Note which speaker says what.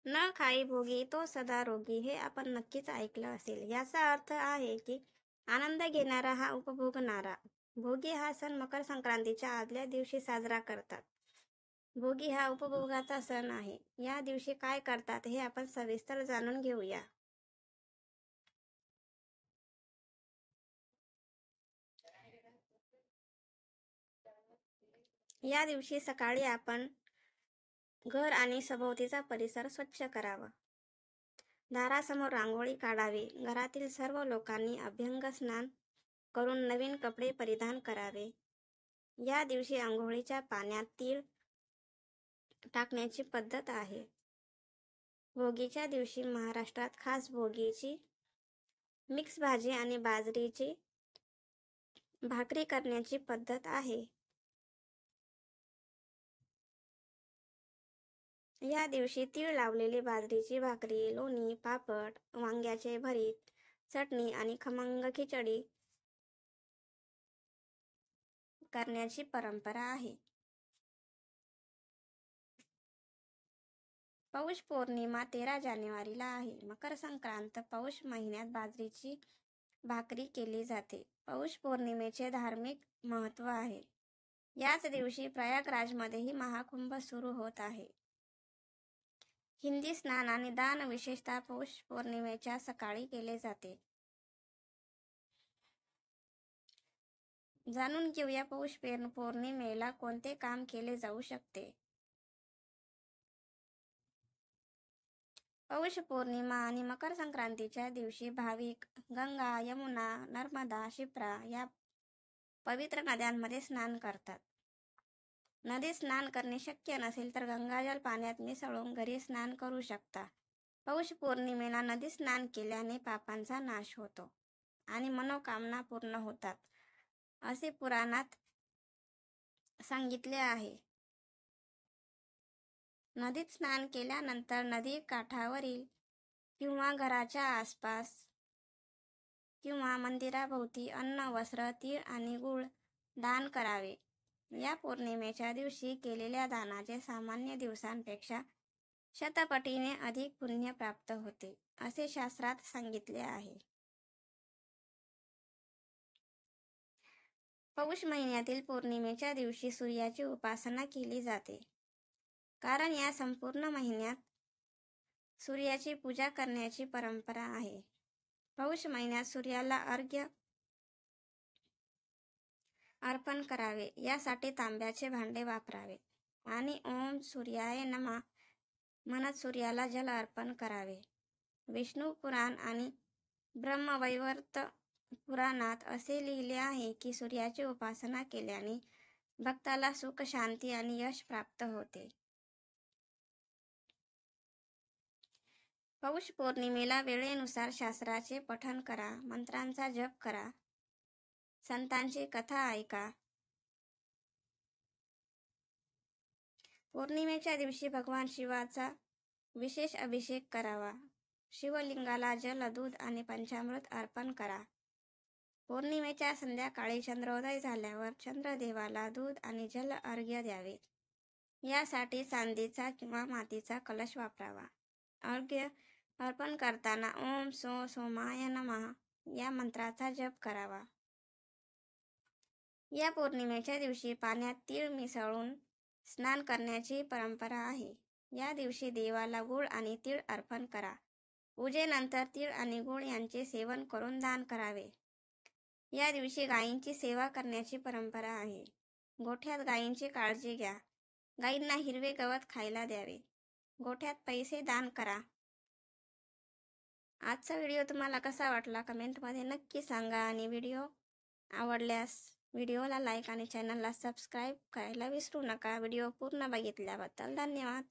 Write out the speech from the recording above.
Speaker 1: न खाई भोगी तो सदा रोगी हे आपण नक्कीच ऐकलं असेल। याचा अर्थ आहे की आनंद घेणारा हा उपभोगणारा। भोगी हा सण मकर संक्रांतीच्या आदल्या दिवशी साजरा करतात। भोगी हा उपभोगाचा सण आहे। या दिवशी काय करतात हे आपण सविस्तर जाणून घेऊया। या दिवशी सकाळी आपण घर आणि सभोवतीचा परिसर स्वच्छ करावा। दारासमोर रांगोळी काढावी। घरातील सर्व लोकांनी अभ्यंग स्नान करून नवीन कपडे परिधान करावे। या दिवशी अंघोळीच्या पाण्यात तीळ टाकण्याची पद्धत आहे। भोगीच्या दिवशी महाराष्ट्रात खास भोगीची मिक्स भाजी आणि बाजरीची भाकरी करण्याची पद्धत आहे। या दिवशी तीळ लावलेली बाजरीची भाकरी, लोणी, पापड, वांग्याचे भरीत, चटणी आणि खमंग खिचडी करण्याची परंपरा आहे। पौष पौर्णिमा 13 जानेवारीला आहे। मकर संक्रांत पौष महिन्यात बाजरीची भाकरी केली जाते। पौष पौर्णिमेचे धार्मिक महत्त्व आहे। याच दिवशी प्रयागराजमध्येही महाकुंभ सुरू होत आहे। हिंदी स्नान आणि दान विशेषतः पौष पौर्णिमेच्या सकाळी केले जाते। जाणून घेऊया पौष पौर्णिमेला कोणते काम केले जाऊ शकते। पौष पौर्णिमा आणि मकर संक्रांतीच्या दिवशी भाविक गंगा, यमुना, नर्मदा, शिप्रा या पवित्र नद्यांमध्ये स्नान करतात। नदीत स्नान करणे शक्य नसेल तर गंगाजल पाण्यात मिसळून घरी स्नान करू शकता। पौष पौर्णिमेला नदीत स्नान केल्याने पापांचा नाश होतो आणि मनोकामना पूर्ण होतात, असे पुराणात सांगितले आहे। नदीत स्नान केल्यानंतर नदी काठावरील किंवा घराच्या आसपास किंवा मंदिराभोवती अन्न, वस्त्र, तीळ आणि गूळ दान करावे। या पौर्णिमेच्या दिवशी केलेल्या दानाचे सामान्य दिवसांपेक्षा शतपटीने अधिक पुण्य प्राप्त होते, असे शास्त्रात सांगितले आहे। पौष महिन्यातील पौर्णिमेच्या दिवशी सूर्याची उपासना केली जाते, कारण या संपूर्ण महिन्यात सूर्याची पूजा करण्याची परंपरा आहे। पौष महिन्यात सूर्याला अर्घ्य अर्पण करावे, यासाठी तांब्याचे भांडे वापरावे आणि ओम सूर्याय नमः म्हणत सूर्याला जल अर्पण करावे। विष्णू पुराण आणि ब्रह्मवैवर्त पुराणात असे लिहिले आहे की सूर्याची उपासना केल्याने भक्ताला सुख, शांती आणि यश प्राप्त होते। पौष पौर्णिमेला वेळेनुसार शास्त्राचे पठण करा, मंत्रांचा जप करा, संतांची कथा ऐका। पौर्णिमेच्या दिवशी भगवान शिवाचा विशेष अभिषेक करावा। शिवलिंगाला जल, दूध आणि पंचामृत अर्पण करा। पौर्णिमेच्या संध्याकाळी चंद्रोदय झाल्यावर चंद्रदेवाला दूध आणि जल अर्घ्य द्यावे। यासाठी चांदीचा किंवा मातीचा कलश वापरावा। अर्घ्य अर्पण करताना ओम सोमाय नमः या मंत्राचा जप करावा। या पौर्णिमेच्या दिवशी पाण्यात तीळ मिसळून स्नान करण्याची परंपरा आहे। या दिवशी देवाला गूळ आणि तीळ अर्पण करा। पूजेनंतर तीळ आणि गूळ यांचे सेवन करून दान करावे। या दिवशी गायींची सेवा करण्याची परंपरा आहे। गोठ्यात गायींची काळजी घ्या। गायींना हिरवे गवत खायला द्यावे। गोठ्यात पैसे दान करा। आजचा व्हिडिओ तुम्हाला कसा वाटला कमेंटमध्ये नक्की सांगा आणि व्हिडिओ आवडल्यास व्हिडिओला लाईक आणि चॅनलला सबस्क्राईब करायला विसरू नका। व्हिडिओ पूर्ण बघितल्याबद्दल धन्यवाद।